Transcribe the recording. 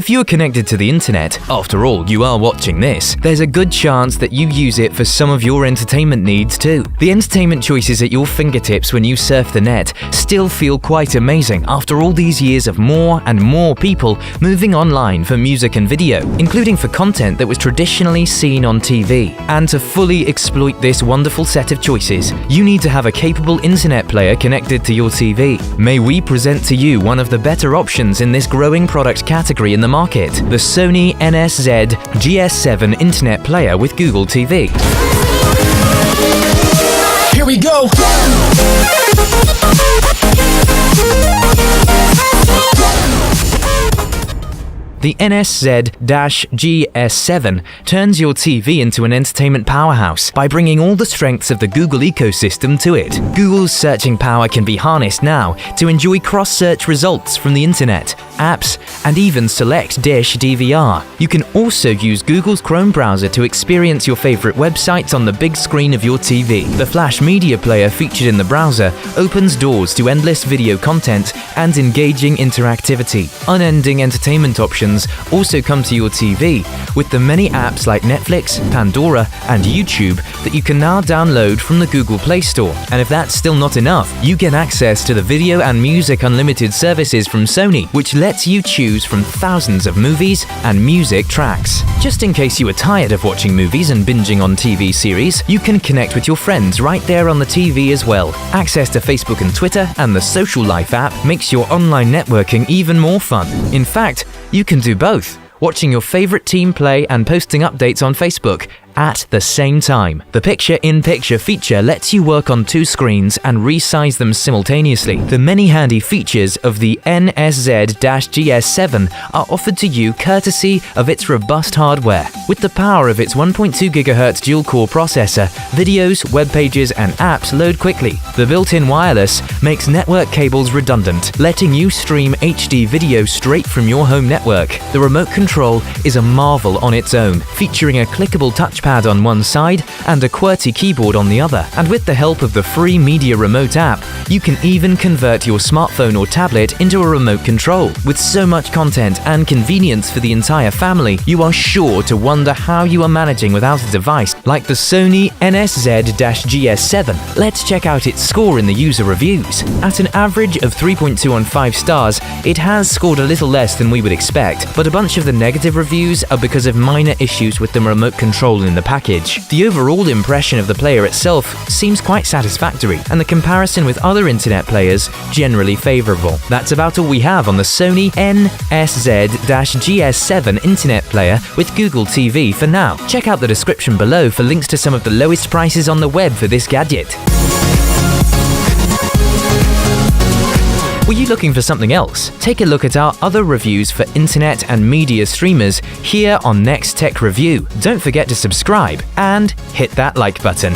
If you are connected to the internet, after all, you are watching this, there's a good chance that you use it for some of your entertainment needs too. The entertainment choices at your fingertips when you surf the net still feel quite amazing after all these years of more and more people moving online for music and video, including for content that was traditionally seen on TV. And to fully exploit this wonderful set of choices, you need to have a capable internet player connected to your TV. May we present to you one of the better options in this growing product category in the market, the Sony NSZ-GS7 Internet Player with Google TV. Here we go! The NSZ-GS7 turns your TV into an entertainment powerhouse by bringing all the strengths of the Google ecosystem to it. Google's searching power can be harnessed now to enjoy cross-search results from the internet, apps, and even select Dish DVR. You can also use Google's Chrome browser to experience your favorite websites on the big screen of your TV. The Flash Media Player featured in the browser opens doors to endless video content and engaging interactivity. Unending entertainment options also come to your TV with the many apps like Netflix, Pandora, and YouTube that you can now download from the Google Play Store. And if that's still not enough, you get access to the Video and Music Unlimited services from Sony, which lets you choose from thousands of movies and music tracks. Just in case you are tired of watching movies and binging on TV series, you can connect with your friends right there on the TV as well. Access to Facebook and Twitter and the Social Life app makes your online networking even more fun. In fact, you can do both, watching your favorite team play and posting updates on Facebook at the same time. The picture-in-picture feature lets you work on two screens and resize them simultaneously. The many handy features of the NSZ-GS7 are offered to you courtesy of its robust hardware. With the power of its 1.2 GHz dual-core processor, videos, web pages, and apps load quickly. The built-in wireless makes network cables redundant, letting you stream HD video straight from your home network. The remote control is a marvel on its own, featuring a clickable touchpad on one side and a QWERTY keyboard on the other. And with the help of the free Media Remote app, you can even convert your smartphone or tablet into a remote control. With so much content and convenience for the entire family, you are sure to wonder how you are managing without a device like the Sony NSZ-GS7. Let's check out its score in the user reviews. At an average of 3.2 on 5 stars, it has scored a little less than we would expect, but a bunch of the negative reviews are because of minor issues with the remote control in the package. The overall impression of the player itself seems quite satisfactory, and the comparison with other internet players generally favorable. That's about all we have on the Sony NSZ-GS7 Internet Player with Google TV for now. Check out the description below for links to some of the lowest prices on the web for this gadget. Were you looking for something else? Take a look at our other reviews for internet and media streamers here on Next Tech Review. Don't forget to subscribe and hit that like button.